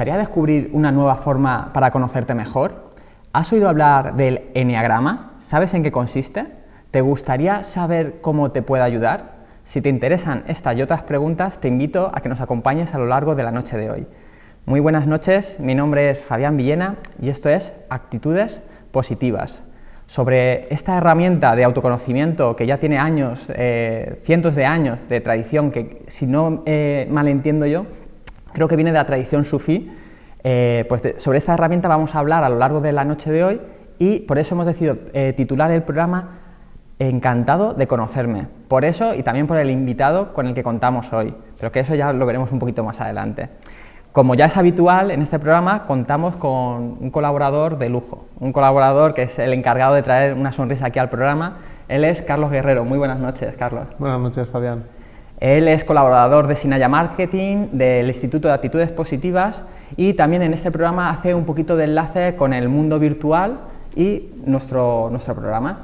gustaría descubrir una nueva forma para conocerte mejor? ¿Has oído hablar del eneagrama? ¿Sabes en qué consiste? ¿Te gustaría saber cómo te puede ayudar? Si te interesan estas y otras preguntas, te invito a que nos acompañes a lo largo de la noche de hoy. Muy buenas noches, mi nombre es Fabián Villena y esto es Actitudes Positivas. Sobre esta herramienta de autoconocimiento que ya tiene años, cientos de años de tradición, que si no mal entiendo yo, creo que viene de la tradición sufí, sobre esta herramienta vamos a hablar a lo largo de la noche de hoy y por eso hemos decidido titular el programa Encantado de conocerme. Por eso y también por el invitado con el que contamos hoy, pero que eso ya lo veremos un poquito más adelante. Como ya es habitual en este programa, contamos con un colaborador de lujo, un colaborador que es el encargado de traer una sonrisa aquí al programa. Él es Carlos Guerrero. Muy buenas noches, Carlos. Buenas noches, Fabián. Él es colaborador de Sinaya Marketing, del Instituto de Actitudes Positivas y también en este programa hace un poquito de enlace con el mundo virtual y nuestro programa.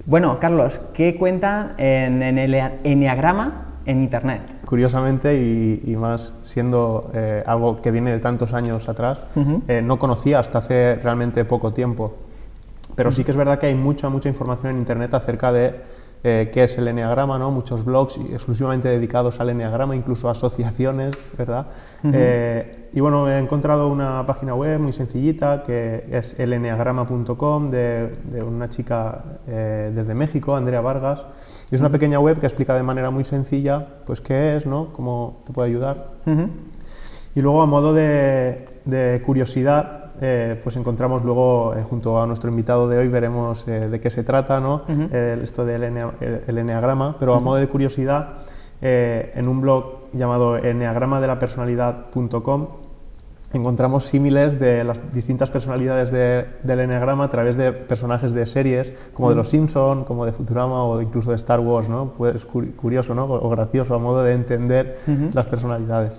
Bueno, Carlos, ¿qué cuenta en el eneagrama en Internet? Curiosamente, y más siendo algo que viene de tantos años atrás, no conocía hasta hace realmente poco tiempo. Pero sí que es verdad que hay mucha información en Internet acerca de qué es el eneagrama, ¿no? Muchos blogs exclusivamente dedicados al eneagrama, incluso asociaciones, ¿verdad? Y bueno, he encontrado una página web muy sencillita que es eleneagrama.com de una chica desde México, Andrea Vargas. Y es una pequeña web que explica de manera muy sencilla pues qué es, ¿no? Cómo te puede ayudar. Y luego, a modo de curiosidad, pues encontramos luego, junto a nuestro invitado de hoy, veremos de qué se trata, ¿no? Esto del eneagrama, pero a modo de curiosidad, en un blog llamado eneagramadelapersonalidad.com encontramos símiles de las distintas personalidades del eneagrama a través de personajes de series como de Los Simpson, como de Futurama o incluso de Star Wars, ¿no? Pues curioso, ¿no? O gracioso a modo de entender las personalidades.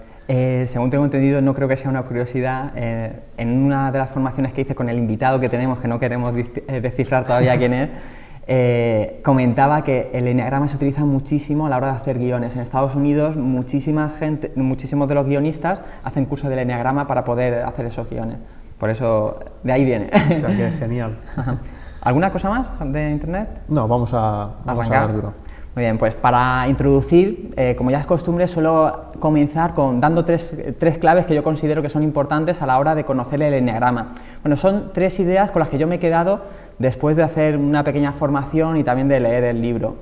Según tengo entendido, no creo que sea una curiosidad. En una de las formaciones que hice con el invitado que tenemos, que no queremos descifrar todavía quién es, comentaba que el eneagrama se utiliza muchísimo a la hora de hacer guiones. En Estados Unidos, muchísimos de los guionistas hacen curso del eneagrama para poder hacer esos guiones. Por eso, de ahí viene. O sea, que es genial. ¿Alguna cosa más de Internet? No, vamos a dar duro. Muy bien, pues para introducir, como ya es costumbre, suelo comenzar dando tres claves que yo considero que son importantes a la hora de conocer el eneagrama. Bueno, son tres ideas con las que yo me he quedado después de hacer una pequeña formación y también de leer el libro.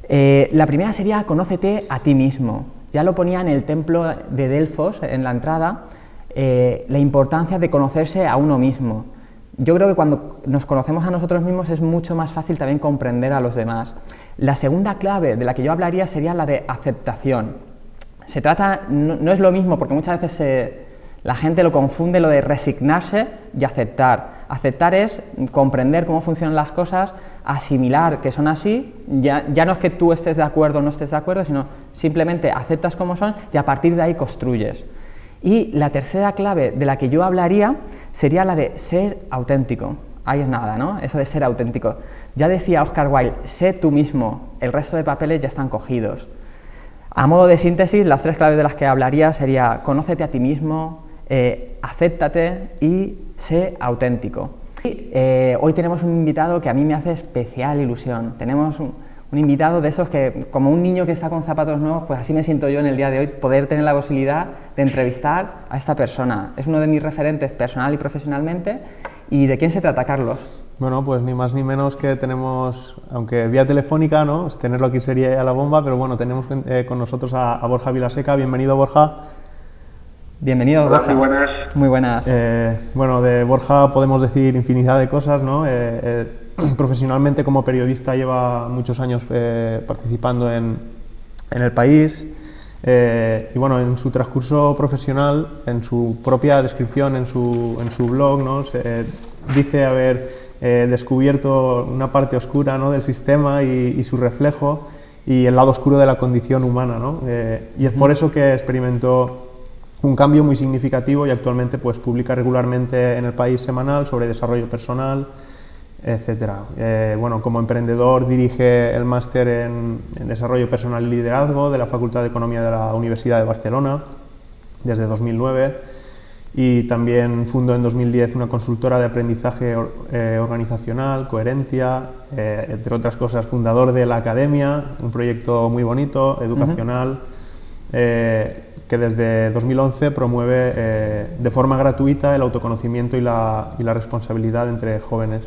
La primera sería conócete a ti mismo. Ya lo ponía en el templo de Delfos, en la entrada, la importancia de conocerse a uno mismo. Yo creo que cuando nos conocemos a nosotros mismos es mucho más fácil también comprender a los demás. La segunda clave de la que yo hablaría sería la de aceptación. Se trata, no es lo mismo, porque muchas veces la gente lo confunde, lo de resignarse y aceptar. Aceptar es comprender cómo funcionan las cosas, asimilar que son así, ya no es que tú estés de acuerdo o no estés de acuerdo, sino simplemente aceptas cómo son y a partir de ahí construyes. Y la tercera clave de la que yo hablaría sería la de ser auténtico. Ahí es nada, ¿no? Eso de ser auténtico. Ya decía Oscar Wilde, sé tú mismo, el resto de papeles ya están cogidos. A modo de síntesis, las tres claves de las que hablaría sería conócete a ti mismo, acéptate y sé auténtico. Y, hoy tenemos un invitado que a mí me hace especial ilusión. Tenemos un invitado de esos que, como un niño que está con zapatos nuevos, pues así me siento yo en el día de hoy, poder tener la posibilidad de entrevistar a esta persona. Es uno de mis referentes personal y profesionalmente. ¿Y de quién se trata, Carlos? Bueno, pues ni más ni menos que tenemos, aunque vía telefónica, ¿no? Tenerlo aquí sería la bomba, pero bueno, tenemos con nosotros a Borja Vilaseca. Bienvenido, Borja. Bienvenido, Hola, Borja. muy buenas. Muy buenas. Bueno, de Borja podemos decir infinidad de cosas, ¿no? Profesionalmente como periodista lleva muchos años participando en El País y bueno, en su transcurso profesional, en su propia descripción, en su blog, ¿no? Dice haber descubierto una parte oscura, ¿no? del sistema y su reflejo y el lado oscuro de la condición humana, ¿no? Y es por eso que experimentó un cambio muy significativo y actualmente pues publica regularmente en El País semanal sobre desarrollo personal, etcétera. Bueno, como emprendedor dirige el máster en Desarrollo Personal y Liderazgo de la Facultad de Economía de la Universidad de Barcelona desde 2009 y también fundó en 2010 una consultora de aprendizaje organizacional, Coherentia, entre otras cosas fundador de la Academia, un proyecto muy bonito, educacional, que desde 2011 promueve de forma gratuita el autoconocimiento y la responsabilidad entre jóvenes.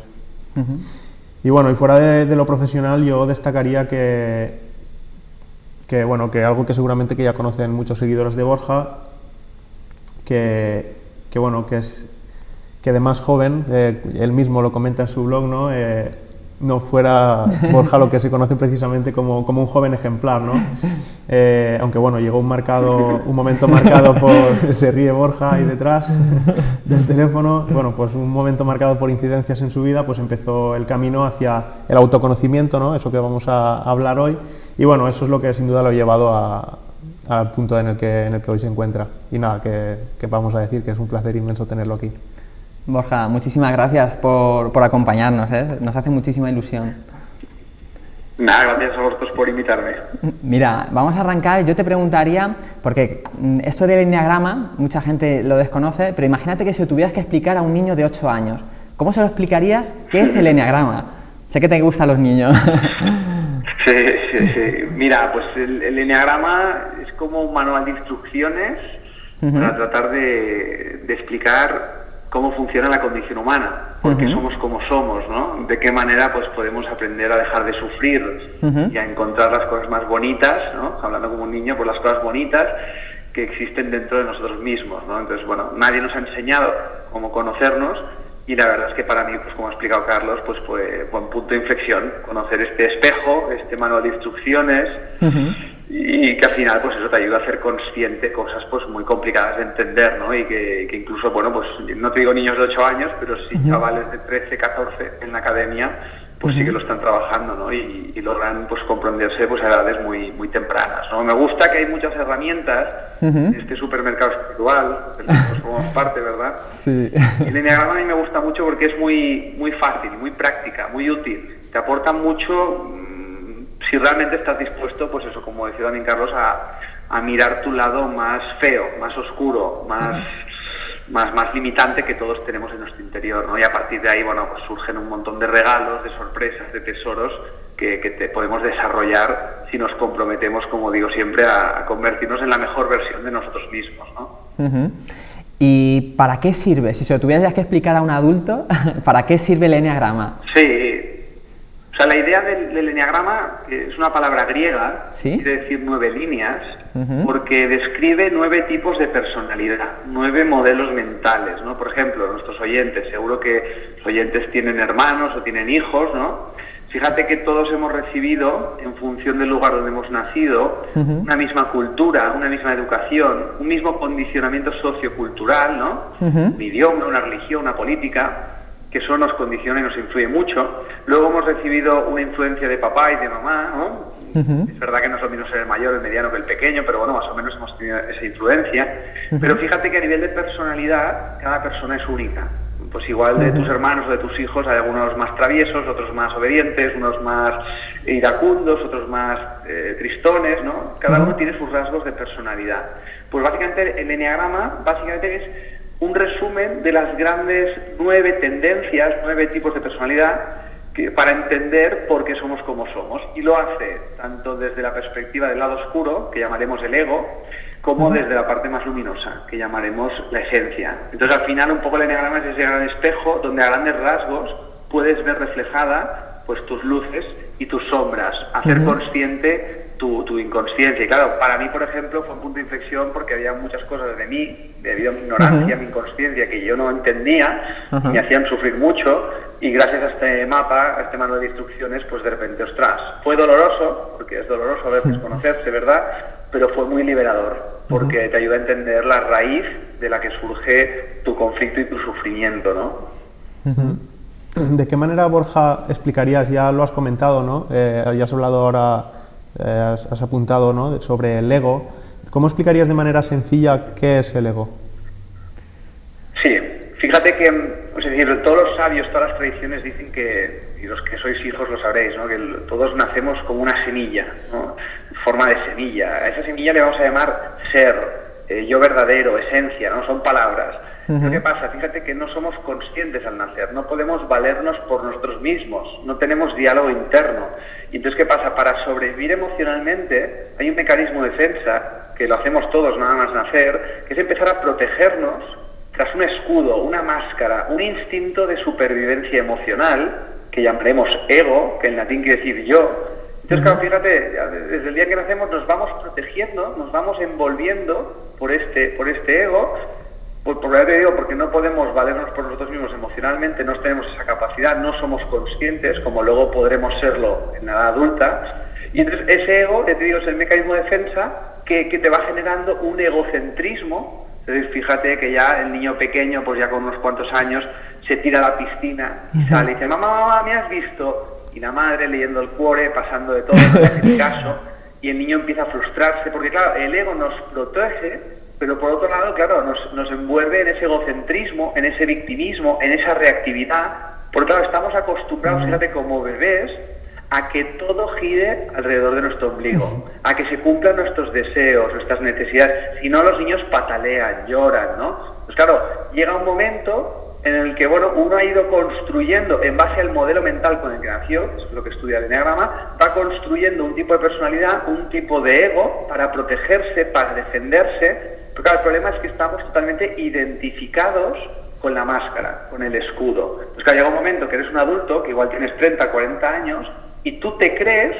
Y bueno, y fuera de lo profesional, yo destacaría que algo que seguramente que ya conocen muchos seguidores de Borja, que de más joven, él mismo lo comenta en su blog, no fuera Borja lo que se conoce precisamente como un joven ejemplar, ¿no? Aunque bueno, llegó un momento marcado por... se ríe Borja ahí detrás del teléfono. Bueno, pues un momento marcado por incidencias en su vida, pues empezó el camino hacia el autoconocimiento, ¿no? Eso que vamos a hablar hoy. Y bueno, eso es lo que sin duda lo ha llevado al punto en el que hoy se encuentra. Y nada, que vamos a decir que es un placer inmenso tenerlo aquí. Borja, muchísimas gracias por acompañarnos, ¿eh? Nos hace muchísima ilusión. Nada, gracias a vosotros por invitarme. Mira, vamos a arrancar. Yo te preguntaría, porque esto del enneagrama, mucha gente lo desconoce, pero imagínate que si lo tuvieras que explicar a un niño de 8 años, ¿cómo se lo explicarías? ¿Qué es el enneagrama? Sé que te gustan los niños. Sí. Mira, pues el enneagrama es como un manual de instrucciones para tratar de explicar cómo funciona la condición humana, por qué somos como somos, ¿no? De qué manera pues podemos aprender a dejar de sufrir y a encontrar las cosas más bonitas, ¿no? Hablando como un niño, pues las cosas bonitas que existen dentro de nosotros mismos, ¿no? Entonces, bueno, nadie nos ha enseñado cómo conocernos y la verdad es que para mí, pues como ha explicado Carlos, pues fue un punto de inflexión, conocer este espejo, este manual de instrucciones y que al final pues eso te ayuda a hacer consciente cosas pues muy complicadas de entender, ¿no? Y que incluso, bueno, pues no te digo niños de 8 años, pero sí chavales de 13, 14 en la academia, pues sí que lo están trabajando, ¿no? Y logran pues comprenderse pues a edades muy tempranas, ¿no? Me gusta que hay muchas herramientas en este supermercado espiritual, del que nosotros formamos parte, ¿verdad? Sí. Y el enneagrama a mí me gusta mucho porque es muy fácil, muy práctica, muy útil. Te aporta mucho si realmente estás dispuesto, pues eso, como decía también Carlos, a mirar tu lado más feo, más oscuro, más limitante que todos tenemos en nuestro interior, ¿no? Y a partir de ahí, bueno, pues surgen un montón de regalos, de sorpresas, de tesoros que te podemos desarrollar si nos comprometemos, como digo siempre, a convertirnos en la mejor versión de nosotros mismos, ¿no? ¿Y para qué sirve? Si se lo tuvieras que explicar a un adulto, ¿para qué sirve el enneagrama? Sí. O sea, la idea del enneagrama es una palabra griega, ¿sí? Quiere decir 9 líneas, porque describe 9 tipos de personalidad, 9 modelos mentales, ¿no? Por ejemplo, nuestros oyentes, seguro que los oyentes tienen hermanos o tienen hijos, ¿no? Fíjate que todos hemos recibido, en función del lugar donde hemos nacido, una misma cultura, una misma educación, un mismo condicionamiento sociocultural, ¿no? Un idioma, una religión, una política, que eso nos condiciona y nos influye mucho. Luego hemos recibido una influencia de papá y de mamá, ¿no? Es verdad que no es lo mismo ser el mayor, el mediano que el pequeño, pero bueno, más o menos hemos tenido esa influencia. Pero fíjate que a nivel de personalidad, cada persona es única. Pues igual de tus hermanos o de tus hijos hay algunos más traviesos, otros más obedientes, unos más iracundos, otros más tristones, ¿no? Cada uno tiene sus rasgos de personalidad. Pues básicamente el enneagrama es un resumen de las grandes 9 tendencias, 9 tipos de personalidad para entender por qué somos como somos. Y lo hace tanto desde la perspectiva del lado oscuro, que llamaremos el ego, como desde la parte más luminosa, que llamaremos la esencia. Entonces al final un poco el enneagrama es ese gran espejo donde a grandes rasgos puedes ver reflejada pues tus luces y tus sombras, hacer consciente tu inconsciencia. Y claro, para mí, por ejemplo, fue un punto de inflexión porque había muchas cosas de mí, debido a mi ignorancia, mi inconsciencia, que yo no entendía, me hacían sufrir mucho, y gracias a este mapa, a este manual de instrucciones, pues de repente, ostras, fue doloroso, porque es doloroso a veces conocerse, ¿verdad?, pero fue muy liberador, porque te ayuda a entender la raíz de la que surge tu conflicto y tu sufrimiento, ¿no? ¿De qué manera, Borja, explicarías, ya lo has comentado, ¿no? Ya has hablado ahora, has apuntado, ¿no?, sobre el ego. ¿Cómo explicarías de manera sencilla qué es el ego? Sí, fíjate que, es decir, todos los sabios, todas las tradiciones dicen que, y los que sois hijos lo sabréis, ¿no?, que todos nacemos como una semilla, ¿no?, en forma de semilla. A esa semilla le vamos a llamar ser, yo verdadero, esencia, ¿no? Son palabras. Pero ¿qué pasa? Fíjate que no somos conscientes al nacer, no podemos valernos por nosotros mismos, no tenemos diálogo interno. Y entonces, ¿qué pasa? Para sobrevivir emocionalmente hay un mecanismo de defensa, que lo hacemos todos nada más nacer, que es empezar a protegernos tras un escudo, una máscara, un instinto de supervivencia emocional, que llamaremos ego, que en latín quiere decir yo. Entonces, claro, fíjate, desde el día que nacemos nos vamos protegiendo, nos vamos envolviendo por este ego, ya te digo, porque no podemos valernos por nosotros mismos emocionalmente, no tenemos esa capacidad, no somos conscientes, como luego podremos serlo en la edad adulta. Y entonces ese ego, ya te digo, es el mecanismo de defensa que te va generando un egocentrismo. Entonces, fíjate que ya el niño pequeño, pues ya con unos cuantos años, se tira a la piscina y sale y dice, mamá, ¿me has visto? Y la madre leyendo el cuore, pasando de todo, no le hace ni caso, y el niño empieza a frustrarse, porque claro, el ego nos protege, pero por otro lado, claro, nos envuelve en ese egocentrismo, en ese victimismo, en esa reactividad, porque claro, estamos acostumbrados, fíjate, como bebés, a que todo gire alrededor de nuestro ombligo, a que se cumplan nuestros deseos, nuestras necesidades. Si no, los niños patalean, lloran, ¿no? Pues claro, llega un momento en el que, bueno, uno ha ido construyendo, en base al modelo mental con el que nació, que es lo que estudia el Enneagrama, va construyendo un tipo de personalidad, un tipo de ego, para protegerse, para defenderse. Pero claro, el problema es que estamos totalmente identificados con la máscara, con el escudo. Entonces, claro, llega un momento que eres un adulto, que igual tienes 30, 40 años, y tú te crees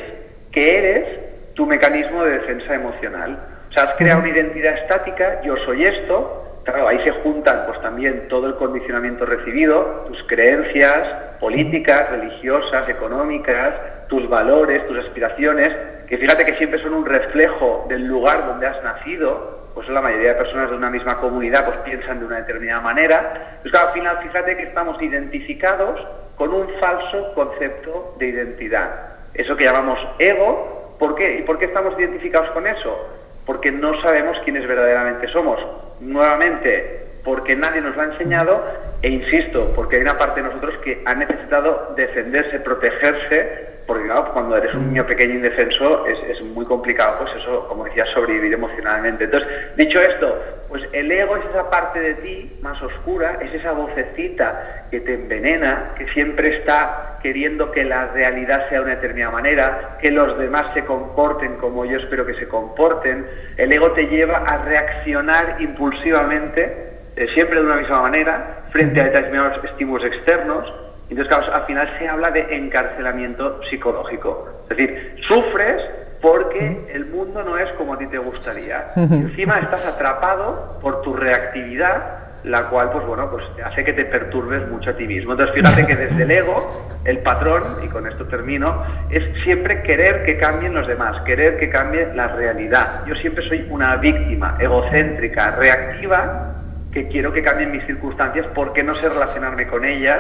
que eres tu mecanismo de defensa emocional. O sea, has creado una identidad estática, yo soy esto. Claro, ahí se juntan pues también todo el condicionamiento recibido, tus creencias políticas, religiosas, económicas, tus valores, tus aspiraciones, que fíjate que siempre son un reflejo del lugar donde has nacido. Pues la mayoría de personas de una misma comunidad pues piensan de una determinada manera. Pues claro, al final fíjate que estamos identificados con un falso concepto de identidad. Eso que llamamos ego. ¿Por qué? ¿Y por qué estamos identificados con eso? Porque no sabemos quiénes verdaderamente somos. Nuevamente, porque nadie nos lo ha enseñado, e insisto, porque hay una parte de nosotros que ha necesitado defenderse, protegerse, porque claro, cuando eres un niño pequeño indefenso es muy complicado, pues eso, como decía, sobrevivir emocionalmente. Entonces, dicho esto, pues el ego es esa parte de ti más oscura, es esa vocecita que te envenena, que siempre está queriendo que la realidad sea de una determinada manera, que los demás se comporten como yo espero que se comporten. El ego te lleva a reaccionar impulsivamente, siempre de una misma manera, frente a determinados estímulos externos. Entonces, claro, al final se habla de encarcelamiento psicológico. Es decir, sufres porque el mundo no es como a ti te gustaría. Encima estás atrapado por tu reactividad, la cual, pues bueno, pues te hace que te perturbes mucho a ti mismo. Entonces, fíjate que desde el ego, el patrón, y con esto termino, es siempre querer que cambien los demás, querer que cambie la realidad. Yo siempre soy una víctima egocéntrica, reactiva, que quiero que cambien mis circunstancias porque no sé relacionarme con ellas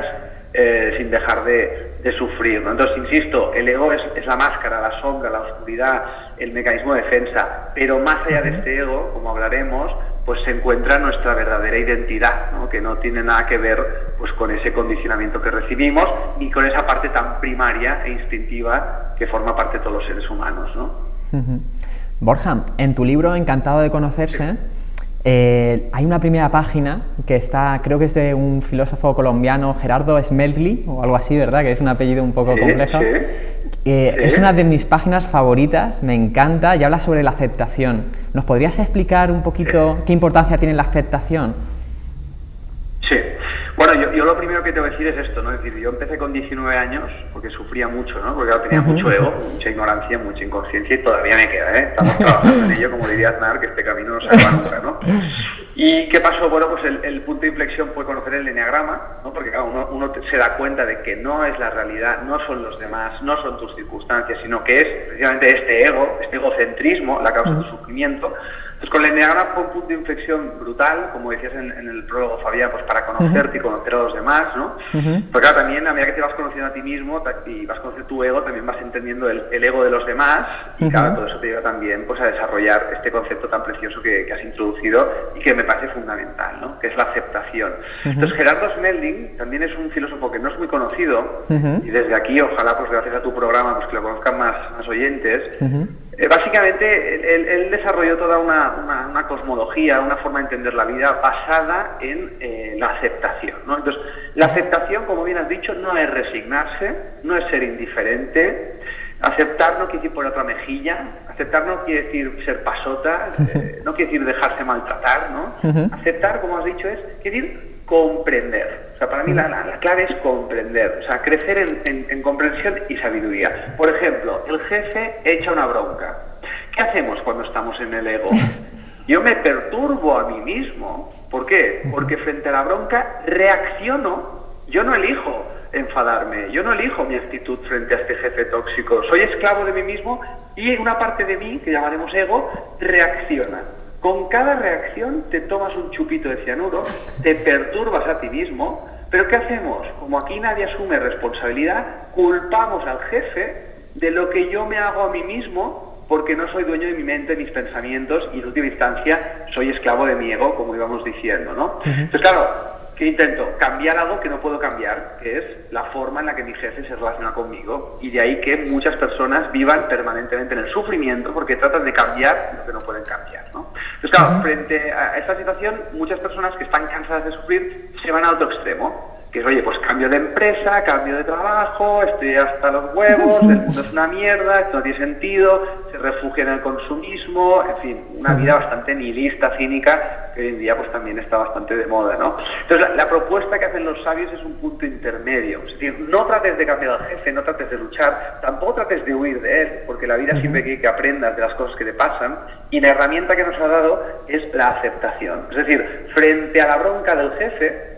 sin dejar de sufrir, ¿no? Entonces, insisto, el ego es la máscara, la sombra, la oscuridad, el mecanismo de defensa, pero más allá de este ego, como hablaremos, pues se encuentra nuestra verdadera identidad, ¿no? Que no tiene nada que ver pues con ese condicionamiento que recibimos ni con esa parte tan primaria e instintiva que forma parte de todos los seres humanos, ¿no? Borja, en tu libro Encantado de conocerse, hay una primera página que está, creo que es de un filósofo colombiano, Gerardo Smeltli, o algo así, ¿verdad? Que es un apellido un poco complejo. Es una de mis páginas favoritas, me encanta, y habla sobre la aceptación. ¿Nos podrías explicar un poquito qué importancia tiene la aceptación? Sí. Bueno, yo lo primero que te voy a decir es esto, ¿no? Es decir, yo empecé con 19 años porque sufría mucho, ¿no? Porque tenía mucho ego, mucha ignorancia, mucha inconsciencia, y todavía me queda, ¿eh? Estamos trabajando en ello, como diría Aznar, que este camino no se acaba nunca, ¿no? ¿Y qué pasó? Bueno, pues el punto de inflexión fue conocer el Enneagrama, ¿no? Porque claro, uno se da cuenta de que no es la realidad, no son los demás, no son tus circunstancias, sino que es precisamente este ego, este egocentrismo, la causa de tu sufrimiento. Pues con el Enneagrama fue un punto de inflexión brutal, como decías en el prólogo, Fabián, pues para conocerte y conocer a los demás, ¿no? Porque claro, también a medida que te vas conociendo a ti mismo y vas conociendo tu ego, también vas entendiendo el ego de los demás, y claro, todo eso te lleva también pues a desarrollar este concepto tan precioso que has introducido y que me parece fundamental, ¿no? Que es la aceptación. Entonces, Gerardo Smelding también es un filósofo que no es muy conocido, y desde aquí, ojalá, pues gracias a tu programa, pues que lo conozcan más oyentes. Básicamente, él desarrolló toda una cosmología, una forma de entender la vida basada en la aceptación, ¿no? Entonces, la aceptación, como bien has dicho, no es resignarse, no es ser indiferente. Aceptar no quiere decir poner otra mejilla, aceptar no quiere decir ser pasota, no quiere decir dejarse maltratar, ¿no? Aceptar, como has dicho, quiere decir comprender. O sea, para mí la clave es comprender, o sea, crecer en comprensión y sabiduría. Por ejemplo, el jefe echa una bronca. ¿Qué hacemos cuando estamos en el ego? Yo me perturbo a mí mismo. ¿Por qué? Porque frente a la bronca reacciono. Yo no elijo enfadarme, yo no elijo mi actitud frente a este jefe tóxico. Soy esclavo de mí mismo y una parte de mí, que llamaremos ego, reacciona. Con cada reacción te tomas un chupito de cianuro, te perturbas a ti mismo, pero ¿qué hacemos? Como aquí nadie asume responsabilidad, culpamos al jefe de lo que yo me hago a mí mismo porque no soy dueño de mi mente, de mis pensamientos y en última instancia soy esclavo de mi ego, como íbamos diciendo, ¿no? Entonces, claro, ¿qué intento? Cambiar algo que no puedo cambiar, que es la forma en la que mi jefe se relaciona conmigo, y de ahí que muchas personas vivan permanentemente en el sufrimiento porque tratan de cambiar lo que no pueden cambiar, ¿no? Entonces, claro, frente a esta situación, muchas personas que están cansadas de sufrir se van a otro extremo, que es, oye, pues cambio de empresa, cambio de trabajo, estoy hasta los huevos, el mundo es una mierda, esto no tiene sentido, se refugia en el consumismo, en fin, una vida bastante nihilista, cínica, que hoy en día pues también está bastante de moda, ¿no? Entonces, la propuesta que hacen los sabios es un punto intermedio, es decir, no trates de cambiar al jefe, no trates de luchar, tampoco trates de huir de él, porque la vida siempre quiere que aprendas de las cosas que te pasan, y la herramienta que nos ha dado es la aceptación. Es decir, frente a la bronca del jefe,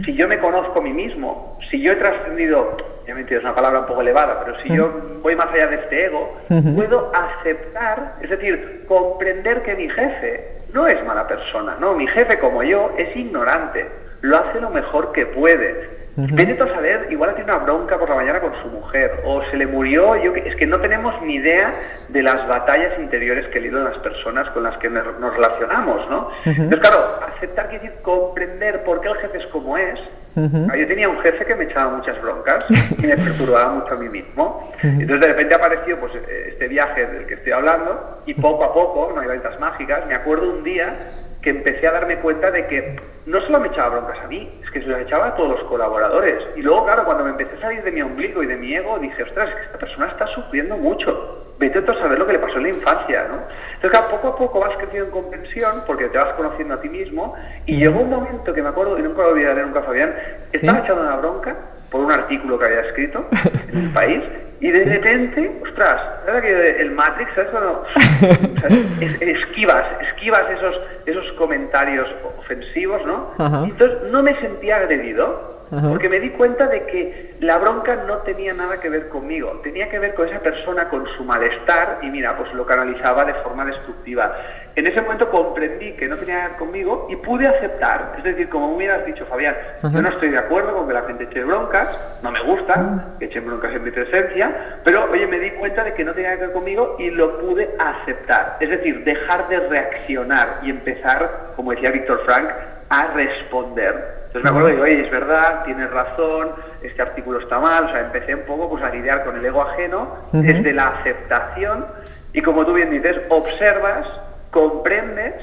si yo me conozco a mí mismo, si yo he trascendido, ya me entiendes, es una palabra un poco elevada, pero si yo voy más allá de este ego, puedo aceptar, es decir, comprender que mi jefe no es mala persona, no, mi jefe como yo es ignorante, lo hace lo mejor que puede. Vete tú a saber, igual tiene una bronca por la mañana con su mujer, o se le murió, es que no tenemos ni idea de las batallas interiores que libran las personas con las que nos relacionamos, ¿no? Entonces, claro, aceptar quiere decir comprender por qué el jefe es como es. Yo tenía un jefe que me echaba muchas broncas y me perturbaba mucho a mí mismo. Entonces, de repente apareció pues este viaje del que estoy hablando, y poco a poco, no hay varitas mágicas, me acuerdo un día que empecé a darme cuenta de que no solo me echaba broncas a mí, es que se las echaba a todos los colaboradores. Y luego, claro, cuando me empecé a salir de mi ombligo y de mi ego, dije, ostras, es que esta persona está sufriendo mucho. Vete tú a saber lo que le pasó en la infancia, ¿no? Entonces, claro, poco a poco vas creciendo en comprensión porque te vas conociendo a ti mismo. Y llegó un momento que me acuerdo, y nunca lo olvidaré nunca, Fabián, estaba echando una bronca por un artículo que había escrito en El País, y de repente, ostras, ¿sabes que el Matrix, ¿sabes? Cuando, esquivas esos comentarios ofensivos, ¿no? Y entonces no me sentía agredido, porque me di cuenta de que la bronca no tenía nada que ver conmigo, tenía que ver con esa persona, con su malestar, y mira, pues lo canalizaba de forma destructiva. En ese momento comprendí que no tenía que ver conmigo y pude aceptar, es decir, como me hubieras dicho, Fabián, yo no estoy de acuerdo con que la gente eche broncas, no me gusta que echen broncas en mi presencia, pero oye, me di cuenta de que no tenía que ver conmigo y lo pude aceptar, es decir, dejar de reaccionar y empezar, como decía Víctor Frank, a responder. Entonces me acuerdo y digo, oye, es verdad, tienes razón, este artículo está mal, o sea, empecé un poco pues a lidiar con el ego ajeno desde la aceptación, y como tú bien dices, observas, comprendes,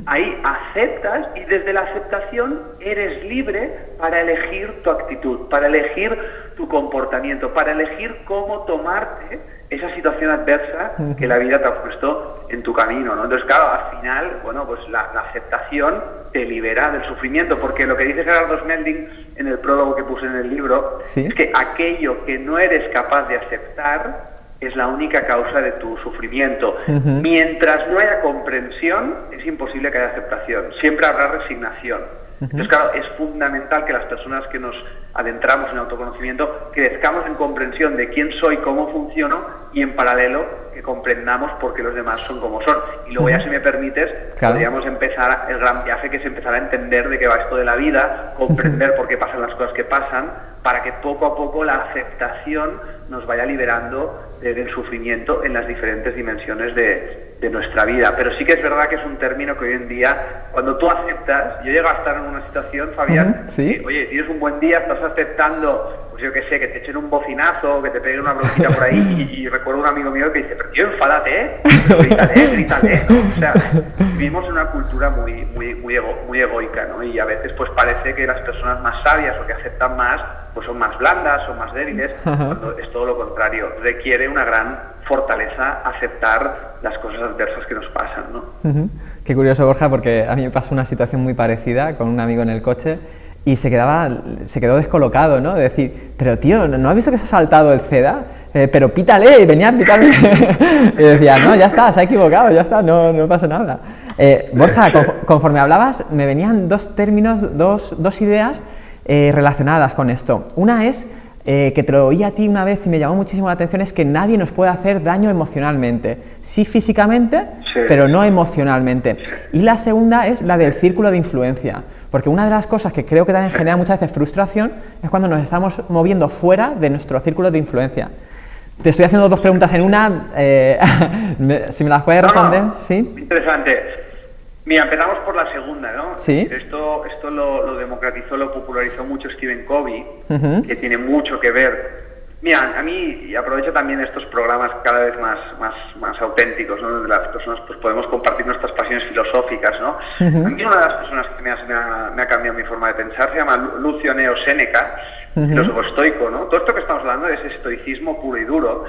ahí aceptas, y desde la aceptación eres libre para elegir tu actitud, para elegir tu comportamiento, para elegir cómo tomarte esa situación adversa que la vida te ha puesto en tu camino, ¿no? Entonces, claro, al final, bueno, pues la aceptación te libera del sufrimiento, porque lo que dice Gerardo Smelding en el prólogo que puse en el libro es que aquello que no eres capaz de aceptar es la única causa de tu sufrimiento. Mientras no haya comprensión, es imposible que haya aceptación. Siempre habrá resignación. Entonces, claro, es fundamental que las personas que nos adentramos en autoconocimiento crezcamos en comprensión de quién soy, cómo funciono, y en paralelo que comprendamos por qué los demás son como son. Y luego ya, si me permites, podríamos empezar el gran viaje, que es empezar a entender de qué va esto de la vida, comprender por qué pasan las cosas que pasan, para que poco a poco la aceptación nos vaya liberando del sufrimiento en las diferentes dimensiones de nuestra vida. Pero sí que es verdad que es un término que hoy en día, cuando tú aceptas, yo llego a estar en una situación, Fabián, que, oye, tienes un buen día, estás aceptando, pues pues yo qué sé, que te echen un bocinazo, que te peguen una bronquita por ahí, y recuerdo un amigo mío que dice, pero tío, enfádate, grítale, ¿no? O sea, vivimos en una cultura muy egoica, ¿no? Y a veces pues parece que las personas más sabias o que aceptan más, pues son más blandas, son más débiles, cuando es todo lo contrario, requiere una gran fortaleza aceptar las cosas adversas que nos pasan, ¿no? Qué curioso, Borja, porque a mí me pasó una situación muy parecida con un amigo en el coche y se quedó descolocado, ¿no? De decir, pero tío, ¿no has visto que se ha saltado el CEDA? Pero pítale, venía a pitarme. Y decía, no, ya está, se ha equivocado, ya está, no pasa nada. Borja, conforme hablabas, me venían dos términos, dos ideas relacionadas con esto. Una es, que te lo oí a ti una vez y me llamó muchísimo la atención, es que nadie nos puede hacer daño emocionalmente. Sí físicamente, sí, pero no emocionalmente. Y la segunda es la del círculo de influencia. Porque una de las cosas que creo que también genera muchas veces frustración es cuando nos estamos moviendo fuera de nuestro círculo de influencia. Te estoy haciendo dos preguntas en una, si me las puedes responder, ¿sí? Interesante. Mira, empezamos por la segunda, ¿no? Sí. Esto lo democratizó, lo popularizó mucho Stephen Covey, que tiene mucho que ver. Mira, a mí, y aprovecho también estos programas cada vez más auténticos, ¿no? Donde las personas pues podemos compartir nuestras pasiones filosóficas, ¿no? A mí una de las personas que me ha cambiado mi forma de pensar se llama Lucio Neo Séneca, filósofo estoico, ¿no? Todo esto que estamos hablando es estoicismo puro y duro.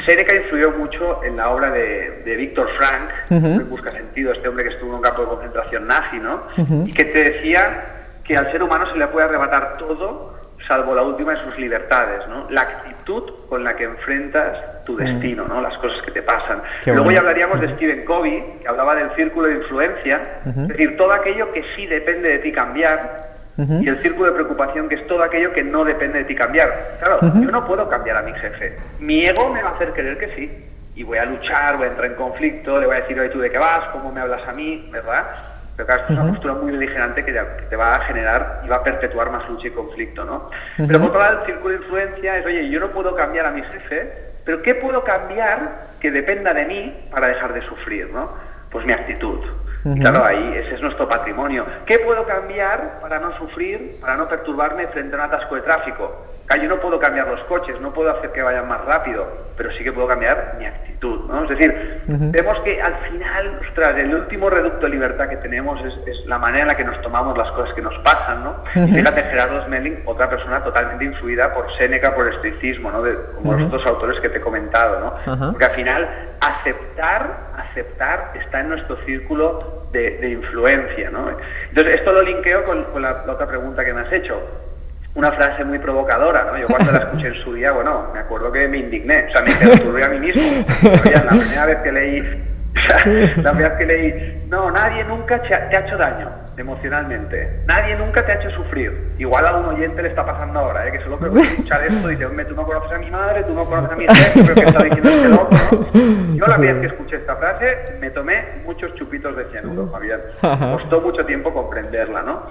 Séneca influyó mucho en la obra de Viktor Frankl, en Busca Sentido, este hombre que estuvo en un campo de concentración nazi, ¿no? Y que te decía que al ser humano se le puede arrebatar todo, salvo la última de sus libertades, ¿no? La actitud con la que enfrentas tu destino, ¿no? Las cosas que te pasan. Luego ya hablaríamos de Stephen Covey, que hablaba del círculo de influencia, es decir, todo aquello que sí depende de ti cambiar, y el círculo de preocupación, que es todo aquello que no depende de ti cambiar. Claro, yo no puedo cambiar a mi jefe. Mi ego me va a hacer creer que sí, y voy a luchar, voy a entrar en conflicto, le voy a decir, oye, ¿tú de qué vas? ¿Cómo me hablas a mí? ¿Verdad? Pero claro, esto es una postura muy beligerante que te va a generar y va a perpetuar más lucha y conflicto, ¿no? Pero por otro lado, el círculo de influencia es, oye, yo no puedo cambiar a mi jefe, pero ¿qué puedo cambiar que dependa de mí para dejar de sufrir, ¿no? Pues mi actitud. Y claro, ahí ese es nuestro patrimonio. ¿Qué puedo cambiar para no sufrir, para no perturbarme frente a un atasco de tráfico? Yo no puedo cambiar los coches, no puedo hacer que vayan más rápido, pero sí que puedo cambiar mi actitud, ¿no? Es decir, vemos que al final, ostras, el último reducto de libertad que tenemos es la manera en la que nos tomamos las cosas que nos pasan, ¿no? Fíjate, Gerardo Smelling, otra persona totalmente influida por Séneca, por el estoicismo, ¿no? Como los otros autores que te he comentado, ¿no? Porque al final, aceptar está en nuestro círculo de influencia, ¿no? Entonces, esto lo linkeo con la otra pregunta que me has hecho. Una frase muy provocadora, ¿no? Yo cuando la escuché en su día, bueno, me acuerdo que me indigné, o sea, me perturbé a mí mismo. Ya, la primera vez que leí, no, nadie nunca te ha hecho daño emocionalmente, nadie nunca te ha hecho sufrir. Igual a un oyente le está pasando ahora, que solo creo que escuchar esto y dice, hombre, tú no conoces a mi madre, tú no conoces a mi jefe, pero ¿qué está diciendo este loco, ¿no? Yo la vez que escuché esta frase me tomé muchos chupitos de cianuro, Fabián. Costó mucho tiempo comprenderla, ¿no?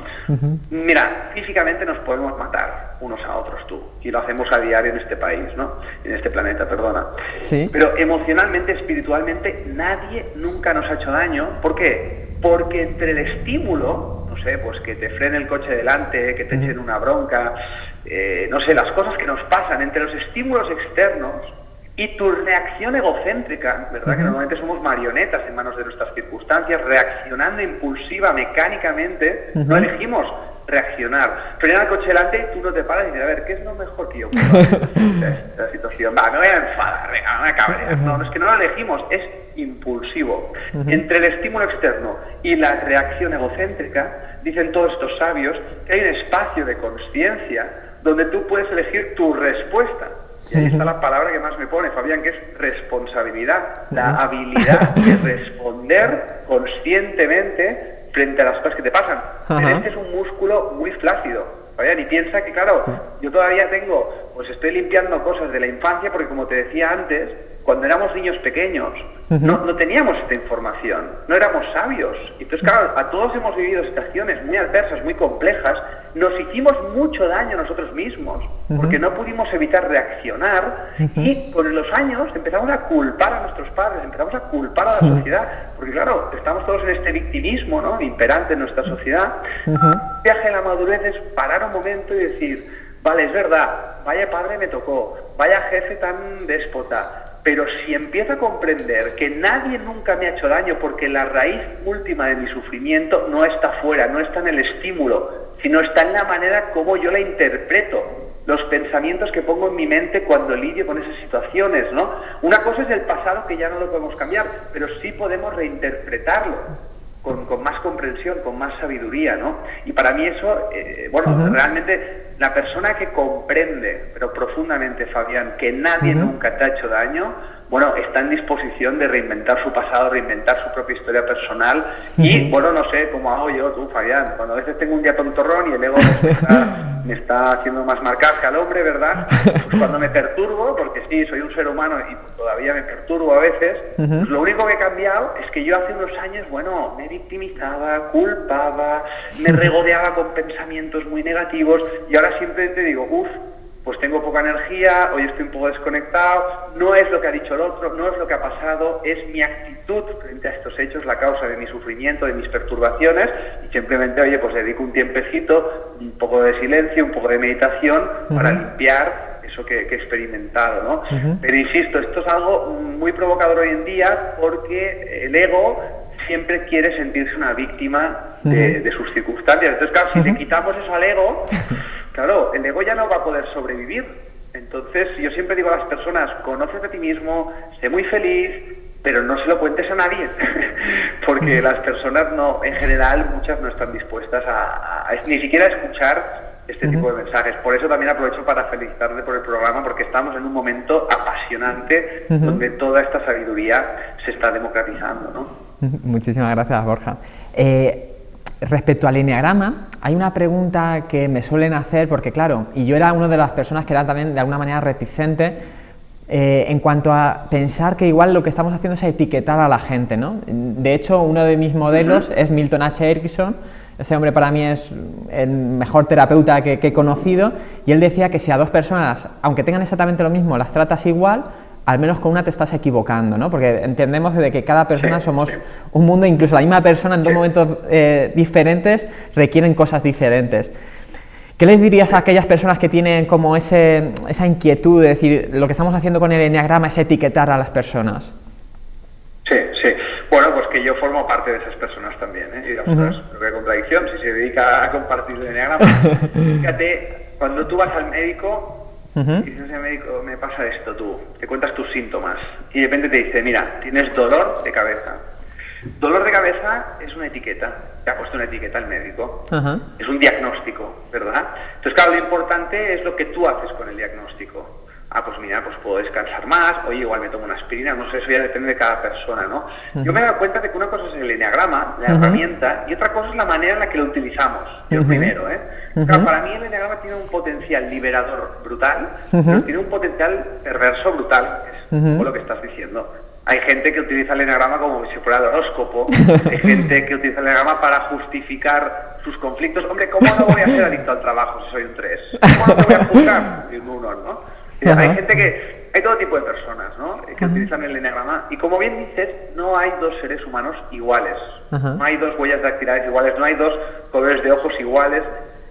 Mira, físicamente nos podemos matar unos a otros, tú, y lo hacemos a diario en este país, ¿no? En este planeta, perdona. Sí. Pero emocionalmente, espiritualmente, nadie nunca nos ha hecho daño. ¿Por qué? Porque entre el estímulo, no sé, pues que te frene el coche delante, que te echen una bronca, no sé, las cosas que nos pasan, entre los estímulos externos y tu reacción egocéntrica, ¿verdad? Que normalmente somos marionetas en manos de nuestras circunstancias, reaccionando impulsiva, mecánicamente, no elegimos reaccionar. Frena el coche delante y tú no te paras y dices, a ver, ¿qué es lo mejor que yo puedo hacer en esta situación? Va, me voy a enfadar, venga, me cabrear. No, es que no lo elegimos, es impulsivo. Entre el estímulo externo y la reacción egocéntrica, dicen todos estos sabios que hay un espacio de consciencia donde tú puedes elegir tu respuesta. Y ahí está la palabra que más me pone, Fabián, que es responsabilidad, la habilidad de responder conscientemente frente a las cosas que te pasan. Pero este es un músculo muy flácido, Fabián, y piensa que, claro, yo todavía pues estoy limpiando cosas de la infancia, porque como te decía antes, cuando éramos niños pequeños, no teníamos esta información, no éramos sabios. Entonces, claro, a todos hemos vivido situaciones muy adversas, muy complejas, nos hicimos mucho daño a nosotros mismos, porque no pudimos evitar reaccionar, y con los años empezamos a culpar a nuestros padres, empezamos a culpar a la sociedad, porque claro, estamos todos en este victimismo, ¿no?, imperante en nuestra sociedad. El viaje de la madurez es parar un momento y decir, vale, es verdad, vaya padre me tocó, vaya jefe tan déspota, pero si empiezo a comprender que nadie nunca me ha hecho daño porque la raíz última de mi sufrimiento no está fuera, no está en el estímulo, sino está en la manera como yo la interpreto, los pensamientos que pongo en mi mente cuando lidio con esas situaciones, ¿no? Una cosa es el pasado, que ya no lo podemos cambiar, pero sí podemos reinterpretarlo con más comprensión, con más sabiduría, ¿no? Y para mí eso, realmente la persona que comprende, pero profundamente, Fabián, que nadie nunca te ha hecho daño, bueno, está en disposición de reinventar su pasado, reinventar su propia historia personal y, bueno, no sé cómo hago yo, tú, Fabián, cuando a veces tengo un día tontorrón y el ego me está haciendo más marcaje al hombre, ¿verdad? Pues cuando me perturbo, porque sí, soy un ser humano y todavía me perturbo a veces, pues lo único que he cambiado es que yo hace unos años, bueno, me victimizaba, culpaba, me regodeaba con pensamientos muy negativos y ahora siempre te digo, pues tengo poca energía, hoy estoy un poco desconectado, no es lo que ha dicho el otro, no es lo que ha pasado, es mi actitud frente a estos hechos la causa de mi sufrimiento, de mis perturbaciones, y simplemente, oye, pues dedico un tiempecito, un poco de silencio, un poco de meditación para limpiar eso que he experimentado, ¿no? Pero insisto, esto es algo muy provocador hoy en día porque el ego siempre quiere sentirse una víctima de sus circunstancias. Entonces, claro, si le quitamos eso al ego, claro, el ego ya no va a poder sobrevivir. Entonces, yo siempre digo a las personas, conócete a ti mismo, sé muy feliz, pero no se lo cuentes a nadie, porque las personas en general, muchas no están dispuestas a ni siquiera a escuchar este tipo de mensajes. Por eso también aprovecho para felicitarte por el programa, porque estamos en un momento apasionante donde toda esta sabiduría se está democratizando, ¿no? Muchísimas gracias, Borja. Respecto al eneagrama, hay una pregunta que me suelen hacer, porque claro, y yo era una de las personas que era también de alguna manera reticente en cuanto a pensar que igual lo que estamos haciendo es etiquetar a la gente, ¿no? De hecho, uno de mis modelos es Milton H. Erickson. Ese hombre para mí es el mejor terapeuta que he conocido, y él decía que si a dos personas, aunque tengan exactamente lo mismo, las tratas igual, al menos con una te estás equivocando, ¿no? Porque entendemos de que cada persona somos un mundo, incluso la misma persona en dos momentos diferentes requieren cosas diferentes. ¿Qué les dirías a aquellas personas que tienen como esa inquietud de decir, lo que estamos haciendo con el eneagrama es etiquetar a las personas? Sí. Bueno, pues que yo formo parte de esas personas también, ¿eh? Y digamos, qué contradicción, si se dedica a compartir el eneagrama. Fíjate, cuando tú vas al médico y dices, médico, me pasa esto, tú, te cuentas tus síntomas y de repente te dice, mira, tienes dolor de cabeza. Dolor de cabeza es una etiqueta, te ha puesto una etiqueta el médico, es un diagnóstico, ¿verdad? Entonces, claro, lo importante es lo que tú haces con el diagnóstico. Pues mira, pues puedo descansar más, oye, igual me tomo una aspirina, no sé, eso ya depende de cada persona, ¿no? Yo me he dado cuenta de que una cosa es el eneagrama, la herramienta, y otra cosa es la manera en la que lo utilizamos, yo primero, ¿eh? Claro, para mí el eneagrama tiene un potencial liberador brutal, pero tiene un potencial perverso brutal, que es lo que estás diciendo. Hay gente que utiliza el eneagrama como si fuera el horóscopo, hay gente que utiliza el eneagrama para justificar sus conflictos. Hombre, ¿cómo no voy a ser adicto al trabajo si soy un 3? ¿Cómo no me voy a juzgar? Soy un 1, ¿no? Hay gente hay todo tipo de personas, ¿no? Que utilizan el eneagrama, y como bien dices, no hay dos seres humanos iguales, no hay dos huellas dactilares iguales, no hay dos colores de ojos iguales.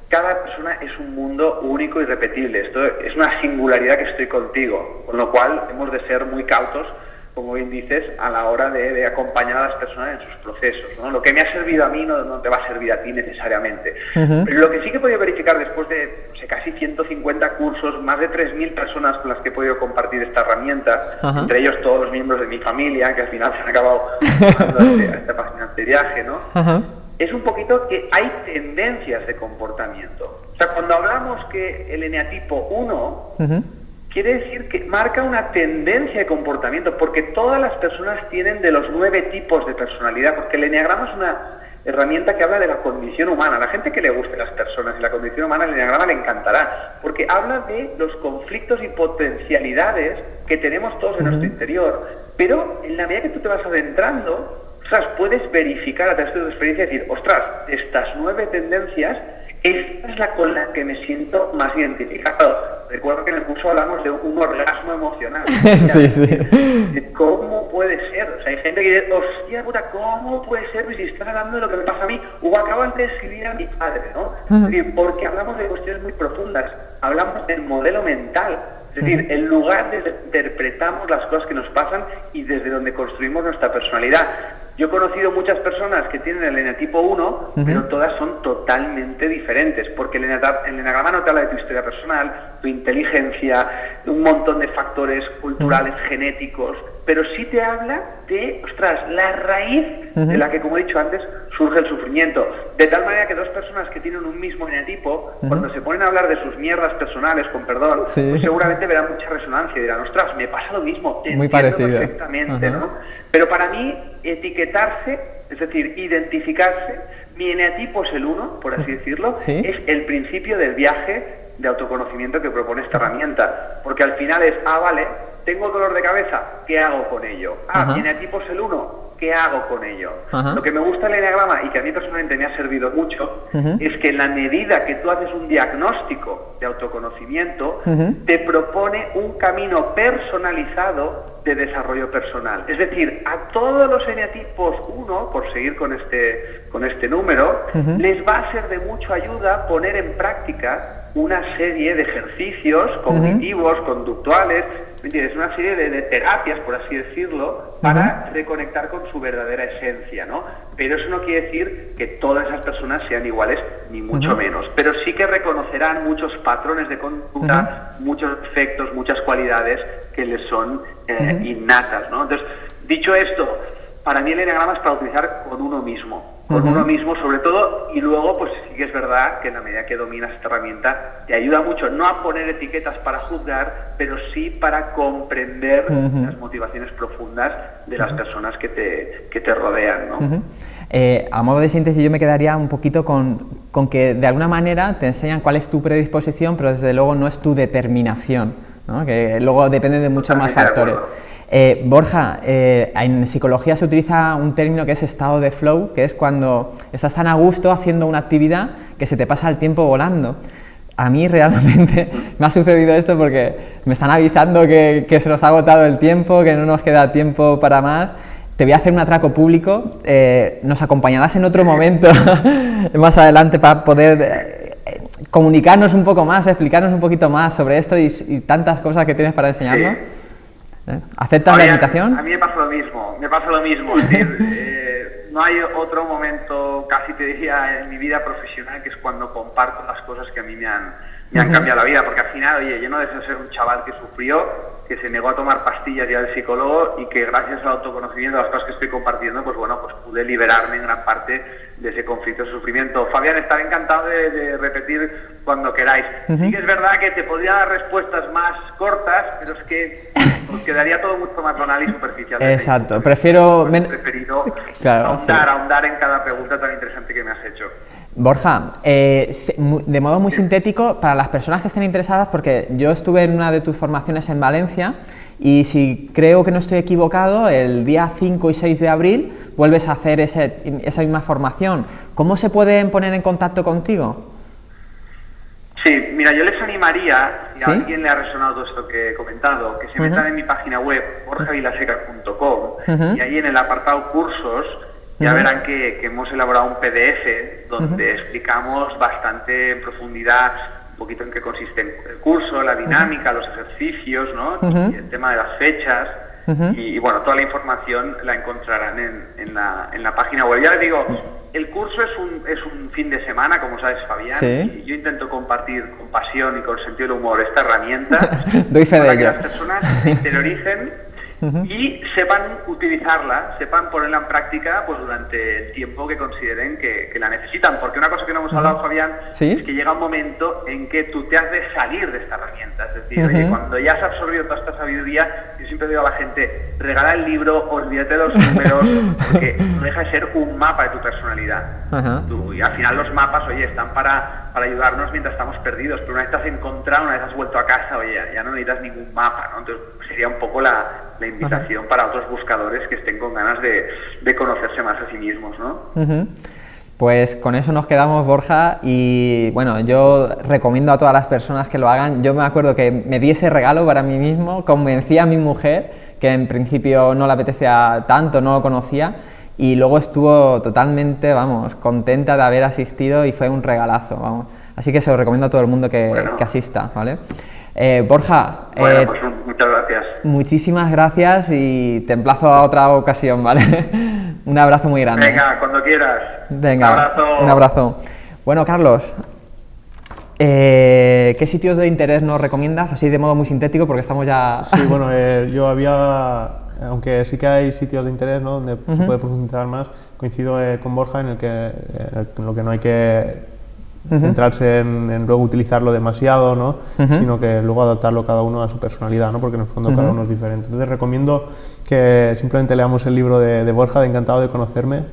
Cada persona es un mundo único y repetible. Esto es una singularidad que estoy contigo, con lo cual hemos de ser muy cautos, como bien dices, a la hora de acompañar a las personas en sus procesos, ¿no? Lo que me ha servido a mí no te va a servir a ti necesariamente. Pero lo que sí que he podido verificar después de casi 150 cursos, más de 3.000 personas con las que he podido compartir esta herramienta, entre ellos todos los miembros de mi familia, que al final se han acabado a este apasionante viaje, ¿no? Es un poquito que hay tendencias de comportamiento. O sea, cuando hablamos que el eneatipo 1... quiere decir que marca una tendencia de comportamiento, porque todas las personas tienen de los 9 tipos de personalidad, porque el eneagrama es una herramienta que habla de la condición humana. A la gente que le guste las personas y la condición humana, el eneagrama le encantará, porque habla de los conflictos y potencialidades que tenemos todos en nuestro interior. Pero en la medida que tú te vas adentrando, puedes verificar a través de tu experiencia y decir, de estas 9 tendencias, esta es la con la que me siento más identificado. Recuerdo que en el curso hablamos de un orgasmo emocional. De cómo puede ser. O sea, hay gente gente que dice, hostia puta, ¿cómo puede ser si estás hablando de lo que me pasa a mí? O acabas de escribir a mi padre, ¿no? Es decir, porque hablamos de cuestiones muy profundas, hablamos del modelo mental. Es decir, el lugar desde interpretamos las cosas que nos pasan y desde donde construimos nuestra personalidad. Yo he conocido muchas personas que tienen el eneatipo 1, pero todas son totalmente diferentes, porque el eneagrama no te habla de tu historia personal, tu inteligencia, un montón de factores culturales, genéticos, pero sí te habla de, ostras, la raíz de la que, como he dicho antes, surge el sufrimiento. De tal manera que dos personas que tienen un mismo eneatipo, cuando se ponen a hablar de sus mierdas personales, con perdón, pues seguramente verán mucha resonancia y dirán, ostras, me pasa lo mismo, te muy entiendo parecido. perfectamente, ¿no? Pero para mí, etiquetarse, es decir, identificarse, mi eneatipo es el 1, por así decirlo, es el principio del viaje de autoconocimiento que propone esta herramienta. Porque al final es, vale, tengo dolor de cabeza, ¿qué hago con ello? Mi eneatipo es el 1, ¿qué hago con ello? Lo que me gusta del eneagrama y que a mí personalmente me ha servido mucho es que en la medida que tú haces un diagnóstico de autoconocimiento, te propone un camino personalizado de desarrollo personal. Es decir, a todos los eneatipos 1, por seguir con este número, les va a ser de mucha ayuda poner en práctica una serie de ejercicios cognitivos, conductuales, ¿me entiendes? Una serie de terapias, por así decirlo, para reconectar con su verdadera esencia, ¿no? Pero eso no quiere decir que todas esas personas sean iguales, ni mucho menos. Pero sí que reconocerán muchos patrones de conducta, muchos efectos, muchas cualidades que les son innatas, ¿no? Entonces, dicho esto, para mí el eneagrama es para utilizar con uno mismo. Con uno mismo sobre todo, y luego pues sí que es verdad que en la medida que dominas esta herramienta te ayuda mucho, no a poner etiquetas para juzgar, pero sí para comprender las motivaciones profundas de las personas que te rodean, ¿no? A modo de síntesis yo me quedaría un poquito con que de alguna manera te enseñan cuál es tu predisposición, pero desde luego no es tu determinación, ¿no? Que luego depende de muchos más factores. Borja, en psicología se utiliza un término que es estado de flow, que es cuando estás tan a gusto haciendo una actividad que se te pasa el tiempo volando. A mí realmente me ha sucedido esto porque me están avisando que se nos ha agotado el tiempo, que no nos queda tiempo para más. Te voy a hacer un atraco público, nos acompañarás en otro momento más adelante para poder comunicarnos un poco más, explicarnos un poquito más sobre esto y tantas cosas que tienes para enseñarnos. ¿Aceptas la invitación? A mí me pasa lo mismo. Es decir, no hay otro momento, casi te diría, en mi vida profesional que es cuando comparto las cosas que a mí me han cambiado la vida, porque al final, oye, yo no deseo ser un chaval que sufrió, que se negó a tomar pastillas y al psicólogo y que gracias al autoconocimiento de las cosas que estoy compartiendo, pues bueno, pues pude liberarme en gran parte de ese conflicto de sufrimiento. Fabián, estaré encantado de repetir cuando queráis. Sí que es verdad que te podría dar respuestas más cortas, pero es que os quedaría todo mucho más banal y superficial. Exacto, preferido ahondar en cada pregunta tan interesante que me has hecho. Borja, de modo muy sintético, para las personas que estén interesadas, porque yo estuve en una de tus formaciones en Valencia y si creo que no estoy equivocado, el día 5 y 6 de abril vuelves a hacer esa misma formación. ¿Cómo se pueden poner en contacto contigo? Sí, mira, yo les animaría, si a alguien le ha resonado todo esto que he comentado, que se metan en mi página web, borjavilaseca.com, y ahí en el apartado cursos, ya verán que hemos elaborado un PDF donde explicamos bastante en profundidad un poquito en qué consiste el curso, la dinámica, los ejercicios, ¿no? Y el tema de las fechas. Y bueno, toda la información la encontrarán en la página web. Ya les digo, el curso es un fin de semana, como sabes, Fabián, y yo intento compartir con pasión y con sentido del humor esta herramienta para que las personas se interioricen y sepan utilizarla, sepan ponerla en práctica pues durante el tiempo que consideren que la necesitan, porque una cosa que no hemos hablado, Fabián, es que llega un momento en que tú te has de salir de esta herramienta, es decir, oye, cuando ya has absorbido toda esta sabiduría, yo siempre digo a la gente, regala el libro, olvídate de los números, porque no deja de ser un mapa de tu personalidad. Y al final los mapas, oye, están para ayudarnos mientras estamos perdidos, pero una vez te has encontrado, una vez has vuelto a casa, oye, ya no necesitas ningún mapa, ¿no? Entonces sería un poco la invitación para otros buscadores que estén con ganas de conocerse más a sí mismos, ¿no? Pues con eso nos quedamos, Borja, y bueno, yo recomiendo a todas las personas que lo hagan. Yo me acuerdo que me di ese regalo para mí mismo, convencí a mi mujer, que en principio no le apetecía tanto, no lo conocía, y luego estuvo totalmente, vamos, contenta de haber asistido y fue un regalazo, vamos. Así que se lo recomiendo a todo el mundo que asista, ¿vale? Borja, bueno, pues muchas gracias. Muchísimas gracias y te emplazo a otra ocasión, ¿vale? Un abrazo muy grande. Venga, cuando quieras. Venga, un abrazo. Un abrazo. Bueno, Carlos, ¿qué sitios de interés nos recomiendas? Así de modo muy sintético, porque estamos ya... Sí, bueno, yo había, aunque sí que hay sitios de interés, ¿no?, donde se puede profundizar más, coincido con Borja en lo que no hay que centrarse en luego utilizarlo demasiado, ¿no? Sino que luego adaptarlo cada uno a su personalidad, ¿no? Porque en el fondo cada uno es diferente. Entonces recomiendo que simplemente leamos el libro de Borja, de Encantado de Conocerme.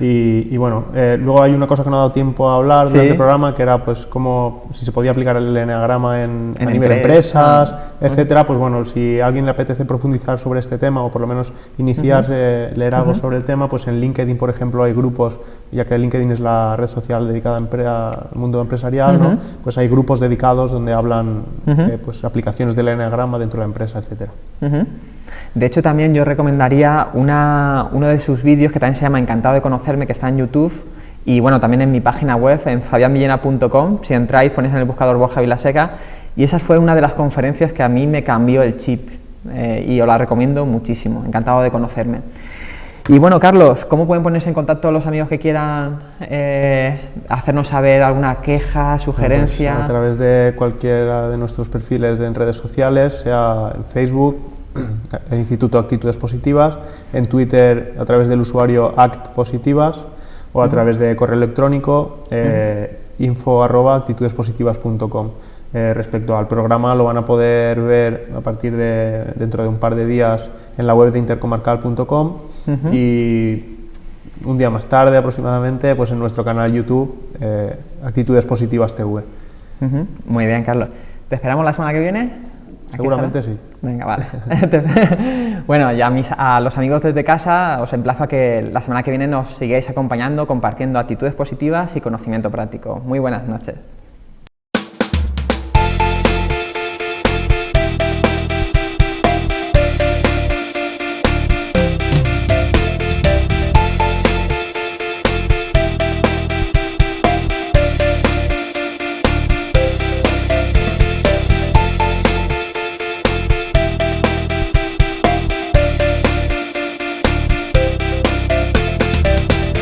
Y bueno, luego hay una cosa que no ha dado tiempo a hablar durante el programa, que era pues como si se podía aplicar el eneagrama a nivel de empresas, etcétera. Pues bueno, si a alguien le apetece profundizar sobre este tema o por lo menos iniciarse, leer algo sobre el tema, pues en LinkedIn, por ejemplo, hay grupos, ya que LinkedIn es la red social dedicada al mundo empresarial, ¿no? Pues hay grupos dedicados donde hablan pues aplicaciones del eneagrama dentro de la empresa, etcétera. De hecho, también yo recomendaría uno de sus vídeos que también se llama Encantado de Conocerme, que está en YouTube, y bueno, también en mi página web, en fabianvillena.com. Si entráis, ponéis en el buscador Borja Vilaseca, y esa fue una de las conferencias que a mí me cambió el chip, y os la recomiendo muchísimo. Encantado de Conocerme. Y bueno, Carlos, ¿cómo pueden ponerse en contacto los amigos que quieran hacernos saber alguna queja, sugerencia? Pues a través de cualquiera de nuestros perfiles en redes sociales, sea en Facebook, el Instituto Actitudes Positivas, en Twitter a través del usuario actpositivas, o a través de correo electrónico info@actitudespositivas.com. Respecto al programa, lo van a poder ver a partir de dentro de un par de días en la web de intercomarcal.com y un día más tarde aproximadamente pues en nuestro canal YouTube Actitudes Positivas TV. Muy bien, Carlos. ¿Te esperamos la semana que viene? Seguramente sí. Venga, vale. Bueno, ya a los amigos desde casa os emplazo a que la semana que viene nos sigáis acompañando, compartiendo actitudes positivas y conocimiento práctico. Muy buenas noches.